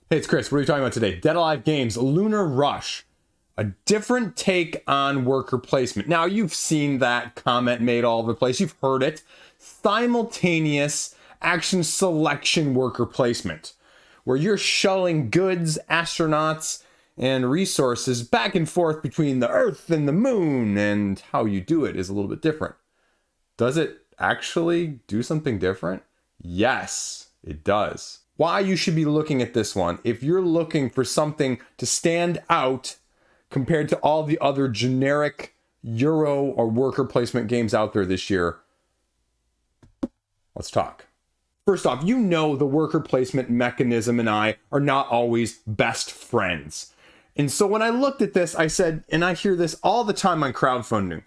Hey, it's Chris. What are we talking about today? Dead Alive Games, Lunar Rush. A different take on worker placement. Now, you've seen that comment made all over the place. You've heard it. Simultaneous action selection worker placement, where you're shuttling goods, astronauts, and resources back and forth between the Earth and the Moon, and how you do it is a little bit different. Does it actually do something different? Yes, it does. Why you should be looking at this one, if you're looking for something to stand out compared to all the other generic Euro or worker placement games out there this year, let's talk. First off, you know the worker placement mechanism and I are not always best friends. And so when I looked at this, I said, and I hear this all the time on crowdfunding,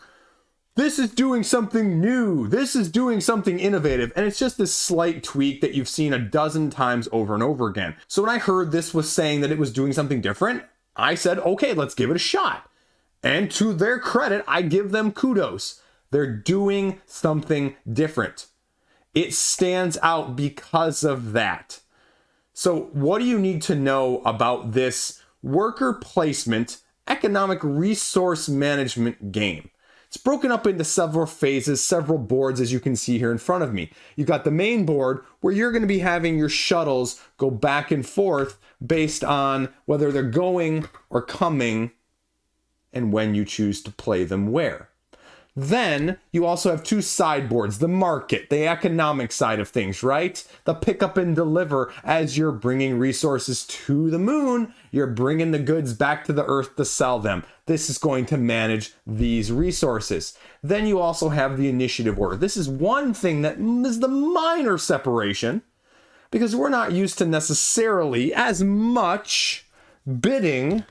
this is doing something new. This is doing something innovative. And it's just this slight tweak that you've seen a dozen times over and over again. So when I heard this was saying that it was doing something different, I said, okay, let's give it a shot. And to their credit, I give them kudos. They're doing something different. It stands out because of that. So what do you need to know about this worker placement economic resource management game? It's broken up into several phases, several boards, as you can see here in front of me. You've got the main board where you're going to be having your shuttles go back and forth based on whether they're going or coming and when you choose to play them where. Then you also have two sideboards, the market, the economic side of things, right? The pick up and deliver. As you're bringing resources to the moon, you're bringing the goods back to the earth to sell them. This is going to manage these resources. Then you also have the initiative order. This is one thing that is the minor separation because we're not used to necessarily as much bidding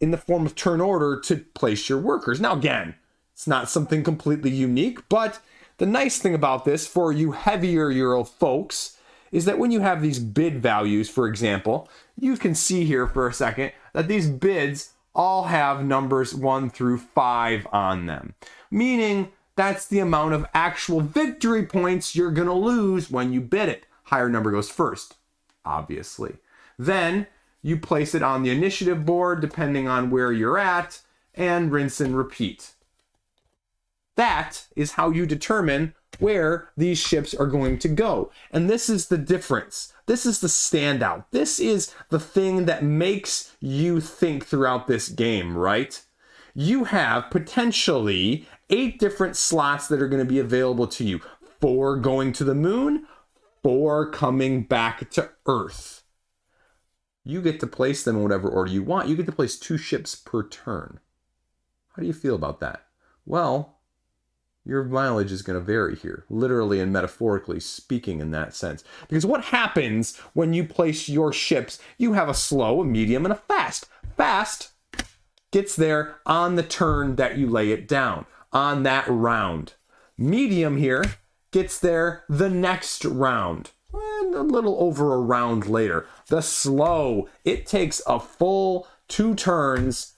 in the form of turn order to place your workers. Now, again, it's not something completely unique, but the nice thing about this for you heavier Euro folks is that when you have these bid values, for example, you can see here for a second that these bids all have numbers 1 through 5 on them, meaning that's the amount of actual victory points you're going to lose when you bid it. Higher number goes first, obviously. Then you place it on the initiative board depending on where you're at and rinse and repeat. That is how you determine where these ships are going to go. And this is the difference. This is the standout. This is the thing that makes you think throughout this game, right? You have potentially 8 different slots that are going to be available to you. 4 going to the moon, 4 coming back to Earth. You get to place them in whatever order you want. You get to place 2 ships per turn. How do you feel about that? Well, your mileage is going to vary here, literally and metaphorically speaking in that sense. Because what happens when you place your ships, you have a slow, a medium, and a fast. Fast gets there on the turn that you lay it down, on that round. Medium here gets there the next round, and a little over a round later. The slow, it takes a full 2 turns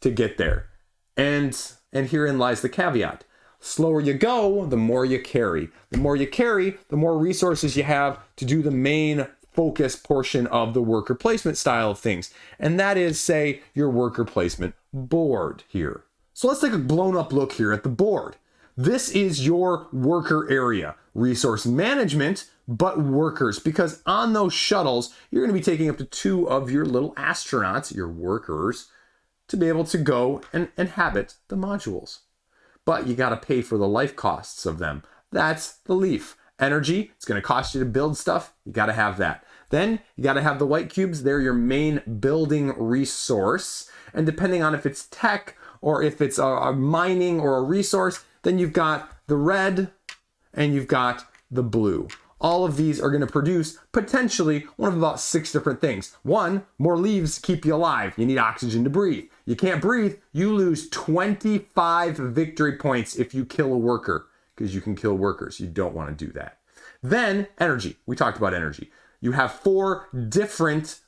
to get there. And herein lies the caveat. Slower you go, the more you carry. The more you carry, the more resources you have to do the main focus portion of the worker placement style of things. And that is, say, your worker placement board here. So let's take a blown up look here at the board. This is your worker area. Resource management, but workers. Because on those shuttles, you're going to be taking up to 2 of your little astronauts, your workers, to be able to go and inhabit the modules. But you got to pay for the life costs of them. That's the leaf. Energy, it's going to cost you to build stuff. You got to have that. Then you got to have the white cubes. They're your main building resource. And depending on if it's tech or if it's a mining or a resource, then you've got the red and you've got the blue. All of these are going to produce potentially one of about 6 different things. 1, more leaves keep you alive. You need oxygen to breathe. You can't breathe, you lose 25 victory points if you kill a worker, because you can kill workers. You don't want to do that. Then energy. We talked about energy. You have 4 different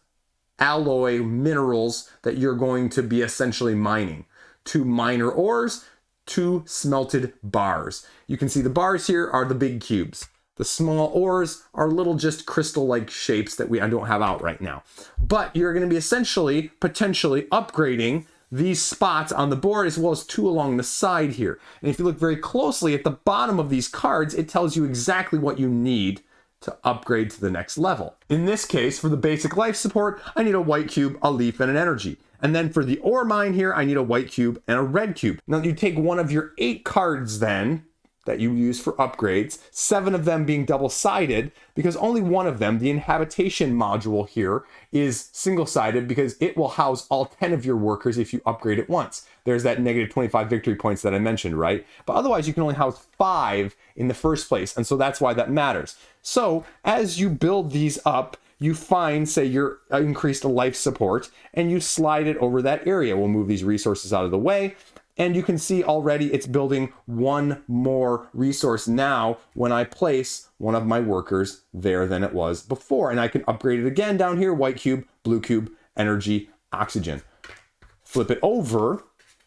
alloy minerals that you're going to be essentially mining. 2 minor ores, 2 smelted bars. You can see the bars here are the big cubes. The small ores are little just crystal-like shapes that I don't have out right now. But you're going to be essentially, potentially upgrading these spots on the board as well as 2 along the side here. And if you look very closely at the bottom of these cards, it tells you exactly what you need to upgrade to the next level. In this case, for the basic life support, I need a white cube, a leaf, and an energy. And then for the ore mine here, I need a white cube and a red cube. Now you take one of your 8 cards then, that you use for upgrades, 7 of them being double-sided, because only one of them, the inhabitation module here, is single-sided because it will house all 10 of your workers if you upgrade it once. There's that negative 25 victory points that I mentioned, right? But otherwise you can only house 5 in the first place, and so that's why that matters. So as you build these up, you find, say, your increased life support, and you slide it over that area. We'll move these resources out of the way. And you can see already it's building 1 more resource now when I place one of my workers there than it was before. And I can upgrade it again down here, white cube, blue cube, energy, oxygen. Flip it over,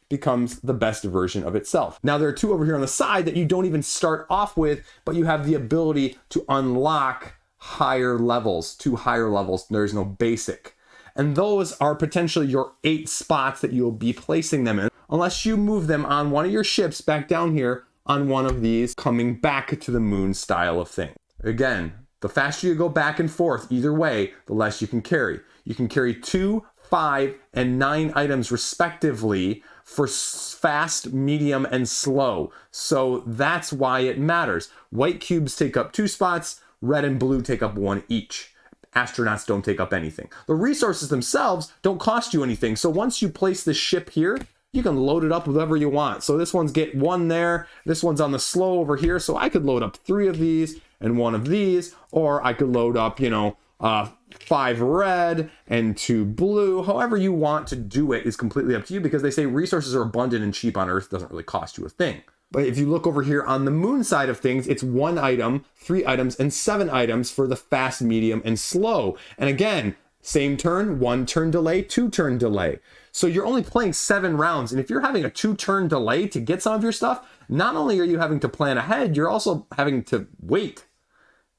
becomes the best version of itself. Now there are 2 over here on the side that you don't even start off with, but you have the ability to unlock higher levels, 2 higher levels. There's no basic. And those are potentially your 8 spots that you'll be placing them in, unless you move them on one of your ships back down here on one of these coming back to the moon style of thing. Again, the faster you go back and forth either way, the less you can carry. You can carry 2, 5, and 9 items respectively for fast, medium, and slow. So that's why it matters. White cubes take up 2 spots, red and blue take up 1 each. Astronauts don't take up anything. The resources themselves don't cost you anything. So once you place this ship here, you can load it up with whatever you want. So this one's get 1 there. This one's on the slow over here. So I could load up 3 of these and 1 of these, or I could load up, 5 red and 2 blue. However you want to do it is completely up to you, because they say resources are abundant and cheap on Earth. It doesn't really cost you a thing. But if you look over here on the moon side of things, it's 1 item, 3 items, and 7 items for the fast, medium, and slow. And again, same turn, 1 turn delay, 2 turn delay. So you're only playing 7 rounds. And if you're having a 2 turn delay to get some of your stuff, not only are you having to plan ahead, you're also having to wait.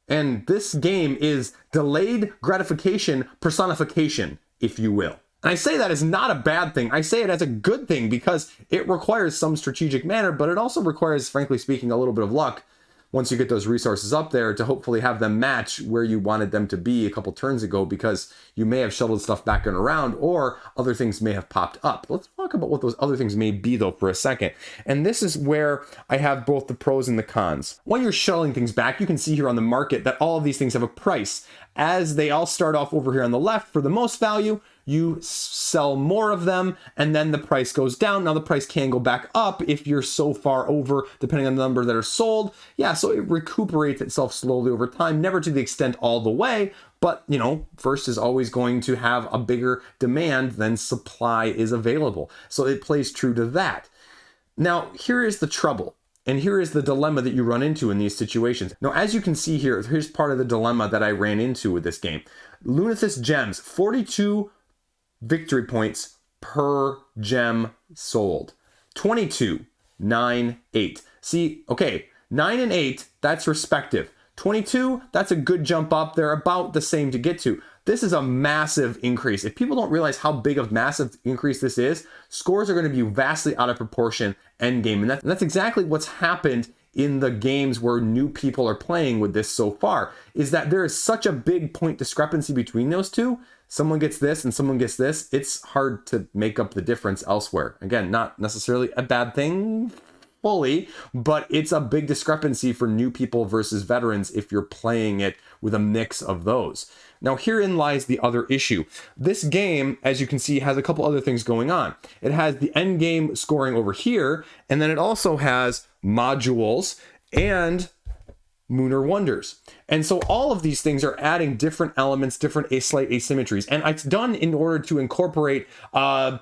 And this game is delayed gratification personification, if you will. And I say that as not a bad thing. I say it as a good thing because it requires some strategic manner, but it also requires, frankly speaking, a little bit of luck once you get those resources up there to hopefully have them match where you wanted them to be a couple turns ago, because you may have shuttled stuff back and around, or other things may have popped up. Let's talk about what those other things may be, though, for a second. And this is where I have both the pros and the cons. When you're shuttling things back, you can see here on the market that all of these things have a price. As they all start off over here on the left for the most value, you sell more of them, and then the price goes down. Now the price can go back up if you're so far over, depending on the number that are sold. Yeah, so it recuperates itself slowly over time, never to the extent all the way, but first is always going to have a bigger demand than supply is available. So it plays true to that. Now, here is the trouble. And here is the dilemma that you run into in these situations. Now, as you can see here, here's part of the dilemma that I ran into with this game. Lunethyst gems, 42 victory points per gem sold. 22, 9, 8. See, okay, 9 and 8, that's respective. 22, that's a good jump up. They're about the same to get to. This is a massive increase. If people don't realize how big of massive increase this is, scores are going to be vastly out of proportion end game. And that's exactly what's happened in the games where new people are playing with this so far, is that there is such a big point discrepancy between those two. Someone gets this and someone gets this. It's hard to make up the difference elsewhere. Again, not necessarily a bad thing fully, but it's a big discrepancy for new people versus veterans if you're playing it with a mix of those. Now, herein lies the other issue. This game, as you can see, has a couple other things going on. It has the end game scoring over here, and then it also has modules and lunar wonders. And so all of these things are adding different elements, different slight asymmetries. And it's done in order to incorporate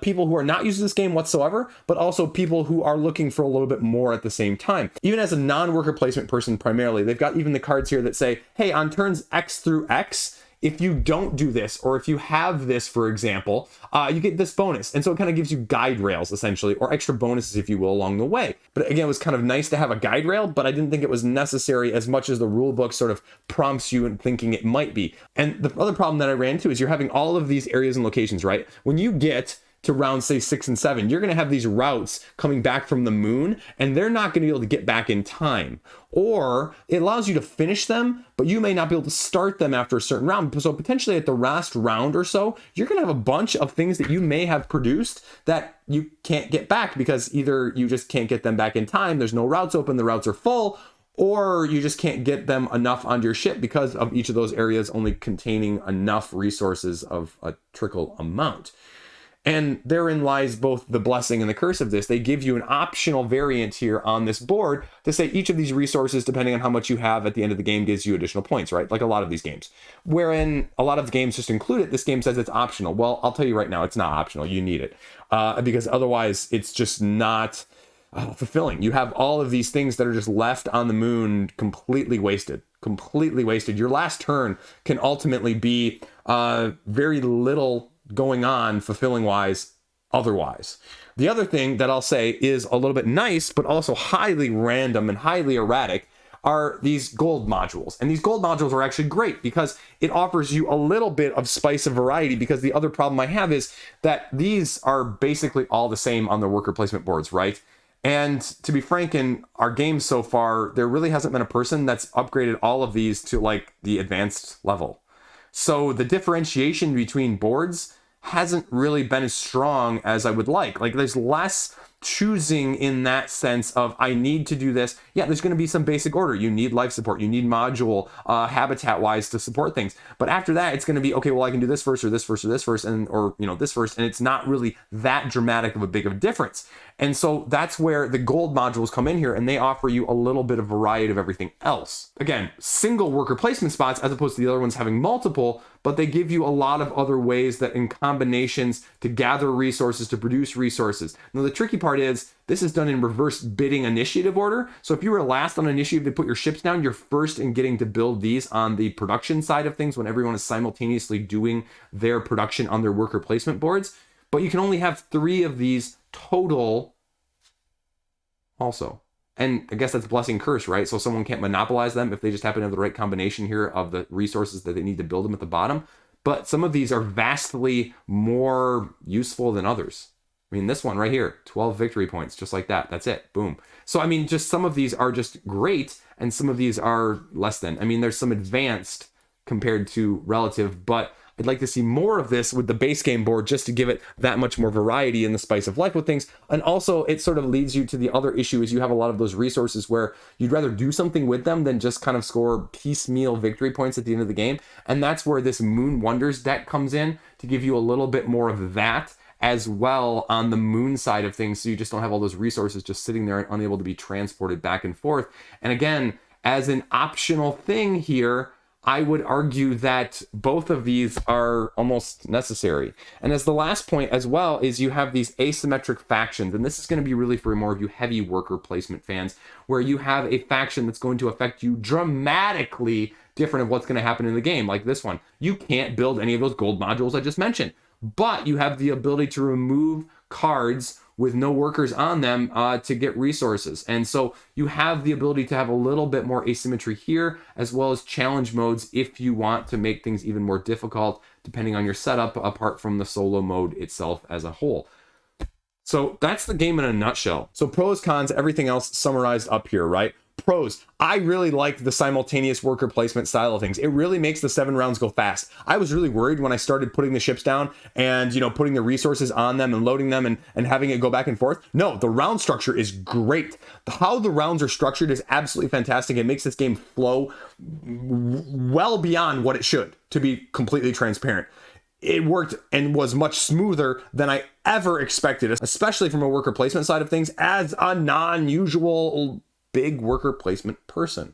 people who are not using this game whatsoever, but also people who are looking for a little bit more at the same time. Even as a non-worker placement person primarily, they've got even the cards here that say, hey, on turns X through X, if you don't do this, or if you have this, for example, you get this bonus. And so it kind of gives you guide rails, essentially, or extra bonuses, if you will, along the way. But again, it was kind of nice to have a guide rail, but I didn't think it was necessary as much as the rule book sort of prompts you in thinking it might be. And the other problem that I ran into is you're having all of these areas and locations, right? When you get to round, say, 6 and 7, you're going to have these routes coming back from the moon, and they're not going to be able to get back in time. Or it allows you to finish them, but you may not be able to start them after a certain round. So potentially at the last round or so, you're going to have a bunch of things that you may have produced that you can't get back, because either you just can't get them back in time, there's no routes open, the routes are full, or you just can't get them enough onto your ship because of each of those areas only containing enough resources of a trickle amount. And therein lies both the blessing and the curse of this. They give you an optional variant here on this board to say each of these resources, depending on how much you have at the end of the game, gives you additional points, right? Like a lot of these games. Wherein a lot of the games just include it, this game says it's optional. Well, I'll tell you right now, it's not optional. You need it. Because otherwise, it's just not fulfilling. You have all of these things that are just left on the moon completely wasted. Completely wasted. Your last turn can ultimately be very little going on fulfilling wise otherwise. The other thing that I'll say is a little bit nice, but also highly random and highly erratic, are these gold modules. And these gold modules are actually great because it offers you a little bit of spice of variety, because the other problem I have is that these are basically all the same on the worker placement boards, right? And to be frank, in our games so far, there really hasn't been a person that's upgraded all of these to like the advanced level. So the differentiation between boards hasn't really been as strong as I would like. Like there's less choosing in that sense of I need to do this. Yeah, there's going to be some basic order. You need life support. You need module habitat wise to support things. But after that, it's going to be, okay, well, I can do this first or this first or this first, and or this first. And it's not really that dramatic of a big of a difference. And so that's where the gold modules come in here, and they offer you a little bit of variety of everything else. Again, single worker placement spots as opposed to the other ones having multiple, but they give you a lot of other ways that in combinations to gather resources, to produce resources. Now, the tricky part is this is done in reverse bidding initiative order. So if you were last on initiative to put your ships down, you're first in getting to build these on the production side of things when everyone is simultaneously doing their production on their worker placement boards. But you can only have 3 of these total also. And I guess that's blessing curse, right? So someone can't monopolize them if they just happen to have the right combination here of the resources that they need to build them at the bottom. But some of these are vastly more useful than others. I mean, this one right here, 12 victory points, just like that. That's it. Boom. So, I mean, just some of these are just great, and some of these are less than. I mean, there's some advanced compared to relative, but I'd like to see more of this with the base game board just to give it that much more variety in the spice of life with things. And also it sort of leads you to the other issue is you have a lot of those resources where you'd rather do something with them than just kind of score piecemeal victory points at the end of the game. And that's where this Moon Wonders deck comes in to give you a little bit more of that as well on the moon side of things. So you just don't have all those resources just sitting there and unable to be transported back and forth. And again, as an optional thing here, I would argue that both of these are almost necessary. And as the last point as well is you have these asymmetric factions, and this is going to be really for more of you heavy worker placement fans, where you have a faction that's going to affect you dramatically different of what's going to happen in the game, like this one. You can't build any of those gold modules I just mentioned, but you have the ability to remove cards with no workers on them to get resources. And so you have the ability to have a little bit more asymmetry here, as well as challenge modes if you want to make things even more difficult, depending on your setup, apart from the solo mode itself as a whole. So that's the game in a nutshell. So pros, cons, everything else summarized up here, right? Pros, I really like the simultaneous worker placement style of things. It really makes the 7 rounds go fast. I was really worried when I started putting the ships down and, putting the resources on them and loading them and having it go back and forth. No, the round structure is great. How the rounds are structured is absolutely fantastic. It makes this game flow well beyond what it should, to be completely transparent. It worked and was much smoother than I ever expected, especially from a worker placement side of things as a non-usual big worker placement person.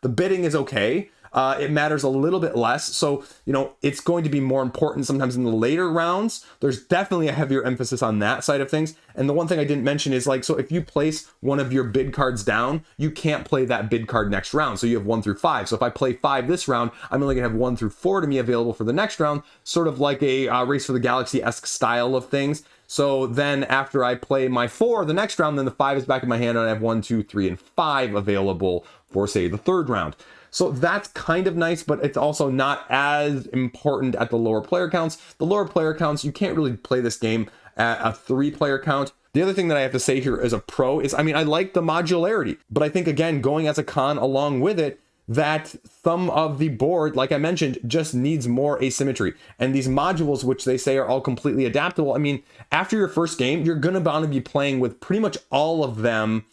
The bidding is okay. it matters a little bit less. So, you know, it's going to be more important sometimes in the later rounds. There's definitely a heavier emphasis on that side of things. And the one thing I didn't mention is like, so if you place one of your bid cards down, you can't play that bid card next round. So you have 1 through 5. So if I play 5 this round, I'm only gonna have 1 through 4 to me available for the next round, sort of like a Race for the Galaxy-esque style of things. So then after I play my 4 the next round, then the 5 is back in my hand and I have 1, 2, 3, and 5 available for, say, the third round. So that's kind of nice, but it's also not as important at the lower player counts. The lower player counts, you can't really play this game at a 3-player count. The other thing that I have to say here as a pro is, I mean, I like the modularity, but I think, again, going as a con along with it, that some of the board, like I mentioned, just needs more asymmetry. And these modules, which they say are all completely adaptable, I mean, after your first game, you're going to want to be playing with pretty much all of them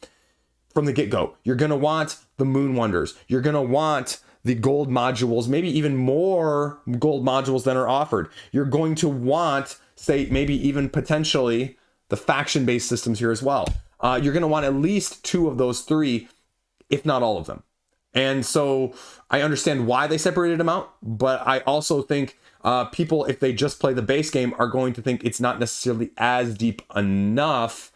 from the get-go. You're going to want the Moon Wonders. You're going to want the gold modules, maybe even more gold modules than are offered. You're going to want, say, maybe even potentially the faction-based systems here as well. You're going to want at least 2 of those 3, if not all of them. And so I understand why they separated them out, but I also think people, if they just play the base game, are going to think it's not necessarily as deep enough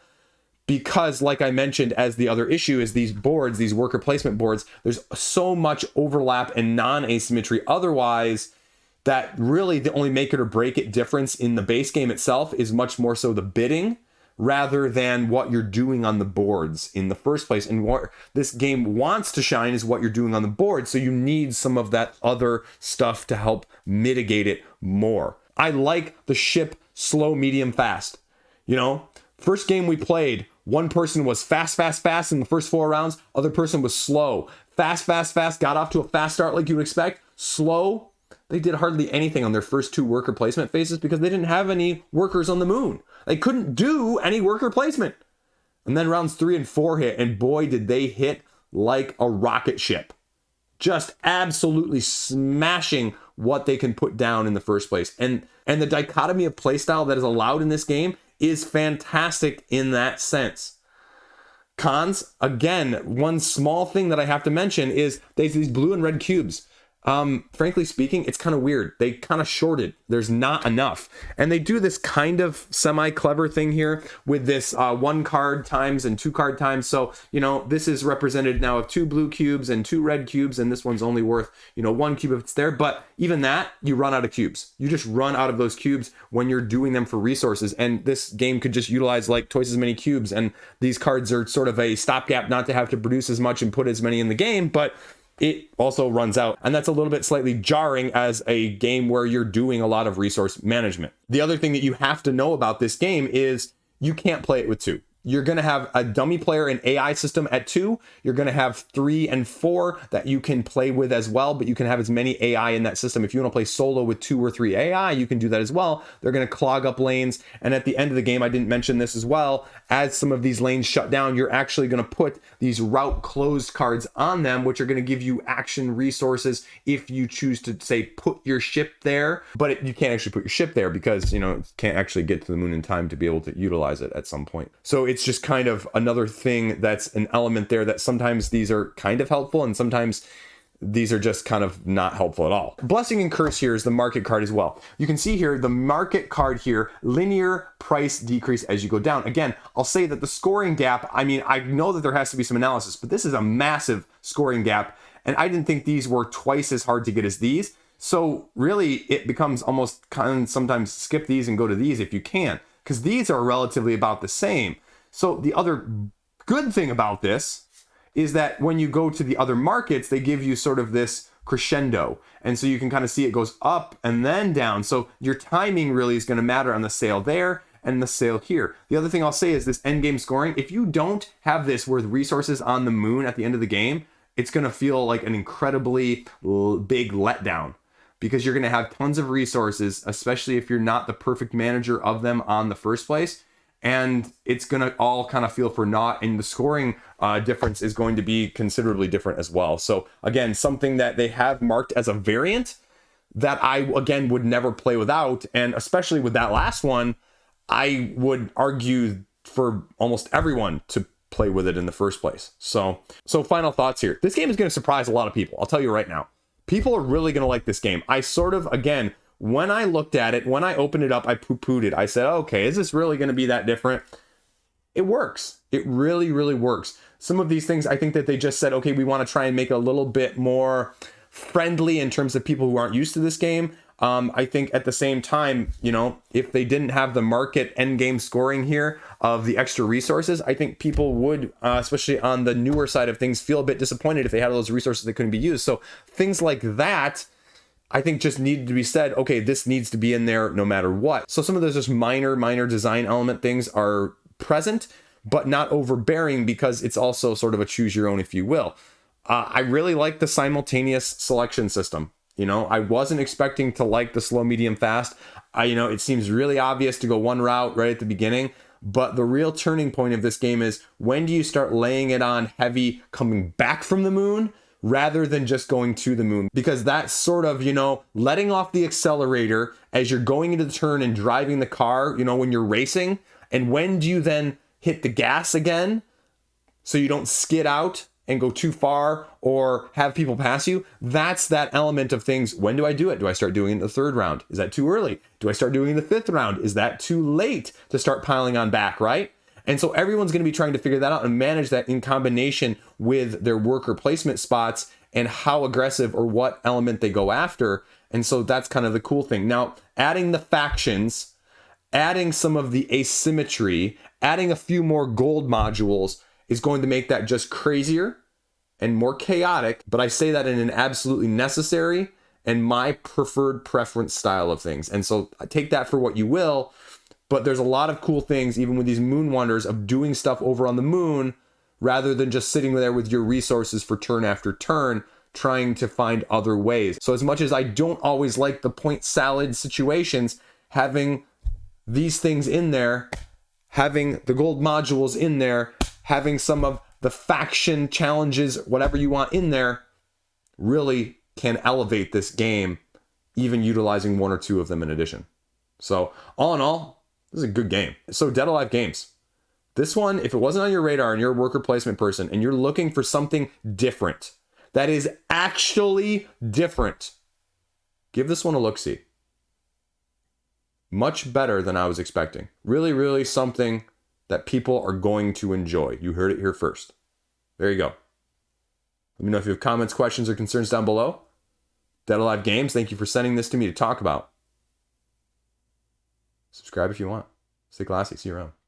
because, like I mentioned, as the other issue is these boards, these worker placement boards, there's so much overlap and non-asymmetry otherwise that really the only make it or break it difference in the base game itself is much more so the bidding rather than what you're doing on the boards in the first place. And what this game wants to shine is what you're doing on the board. So you need some of that other stuff to help mitigate it more. I like the ship slow, medium, fast. You know, first game we played, one person was fast, fast, fast in the first 4 rounds. Other person was slow. Fast, fast, fast, got off to a fast start like you would expect. Slow, they did hardly anything on their first 2 worker placement phases because they didn't have any workers on the moon. They couldn't do any worker placement. And then rounds 3 and 4 hit, and boy, did they hit like a rocket ship. Just absolutely smashing what they can put down in the first place. And the dichotomy of playstyle that is allowed in this game is fantastic in that sense. Cons, again, one small thing that I have to mention is there's these blue and red cubes. Frankly speaking, it's kind of weird. They kind of shorted. There's not enough. And they do this kind of semi-clever thing here with this 1 card times and 2 card times. So, you know, this is represented now of 2 blue cubes and 2 red cubes, and this one's only worth, you know, 1 cube if it's there. But even that, you run out of cubes. You just run out of those cubes when you're doing them for resources. And this game could just utilize like twice as many cubes. And these cards are sort of a stopgap not to have to produce as much and put as many in the game, but it also runs out. And that's a little bit slightly jarring as a game where you're doing a lot of resource management. The other thing that you have to know about this game is you can't play it with 2. You're going to have a dummy player and AI system at 2. You're going to have 3 and 4 that you can play with as well, but you can have as many AI in that system. If you want to play solo with 2 or 3 AI, you can do that as well. They're going to clog up lanes. And at the end of the game, I didn't mention this as well, as some of these lanes shut down, you're actually going to put these route closed cards on them, which are going to give you action resources if you choose to, say, put your ship there. But you can't actually put your ship there because, you know, it can't actually get to the moon in time to be able to utilize it at some point. So it's just kind of another thing that's an element there that sometimes these are kind of helpful and sometimes these are just kind of not helpful at all. Blessing and Curse here is the market card as well. You can see here the market card here, linear price decrease as you go down. Again, I'll say that the scoring gap, I mean, I know that there has to be some analysis, but this is a massive scoring gap. And I didn't think these were twice as hard to get as these. So really it becomes almost kind of sometimes skip these and go to these if you can, because these are relatively about the same. So the other good thing about this is that when you go to the other markets, they give you sort of this crescendo. And so you can kind of see it goes up and then down. So your timing really is going to matter on the sale there and the sale here. The other thing I'll say is this end game scoring. If you don't have this with resources on the moon at the end of the game, it's going to feel like an incredibly big letdown because you're going to have tons of resources, especially if you're not the perfect manager of them on the first place. And it's going to all kind of feel for naught, and the scoring difference is going to be considerably different as well. So again, something that they have marked as a variant that I, again, would never play without. And especially with that last one, I would argue for almost everyone to play with it in the first place. So final thoughts here. This game is going to surprise a lot of people. I'll tell you right now. People are really going to like this game. I sort of, again, when I looked at it, when I opened it up, I poo-pooed it. I said, okay, is this really going to be that different? It works. It really, really works. Some of these things, I think that they just said, okay, we want to try and make it a little bit more friendly in terms of people who aren't used to this game. I think at the same time, you know, if they didn't have the market end game scoring here of the extra resources, I think people would, especially on the newer side of things, feel a bit disappointed if they had all those resources that couldn't be used. So things like that, I think just needed to be said, okay, this needs to be in there no matter what. So some of those just minor design element things are present, but not overbearing, because it's also sort of a choose your own, if you will. I really like the simultaneous selection system. You know, I wasn't expecting to like the slow, medium, fast. You know, it seems really obvious to go one route right at the beginning, but the real turning point of this game is when do you start laying it on heavy coming back from the moon rather than just going to the moon? Because that's sort of, you know, letting off the accelerator as you're going into the turn and driving the car, you know, when you're racing. And when do you then hit the gas again so you don't skid out and go too far or have people pass you? That's that element of things. When do I do it? Do I start doing it in the third round? Is that too early? Do I start doing it in the fifth round? Is that too late to start piling on back, right? And so everyone's going to be trying to figure that out and manage that in combination with their worker placement spots and how aggressive or what element they go after. And so that's kind of the cool thing. Now, adding the factions, adding some of the asymmetry, adding a few more gold modules is going to make that just crazier and more chaotic. But I say that in an absolutely necessary and my preferred preference style of things. And so take that for what you will. But there's a lot of cool things, even with these moon wonders, of doing stuff over on the moon rather than just sitting there with your resources for turn after turn, trying to find other ways. So as much as I don't always like the point salad situations, having these things in there, having the gold modules in there, having some of the faction challenges, whatever you want in there, really can elevate this game, even utilizing one or two of them in addition. So all in all, this is a good game. So Dead Alive Games. This one, if it wasn't on your radar and you're a worker placement person and you're looking for something different, that is actually different, give this one a look-see. Much better than I was expecting. Really, really something that people are going to enjoy. You heard it here first. There you go. Let me know if you have comments, questions, or concerns down below. Dead Alive Games, thank you for sending this to me to talk about. Subscribe if you want. Stay classy. See you around.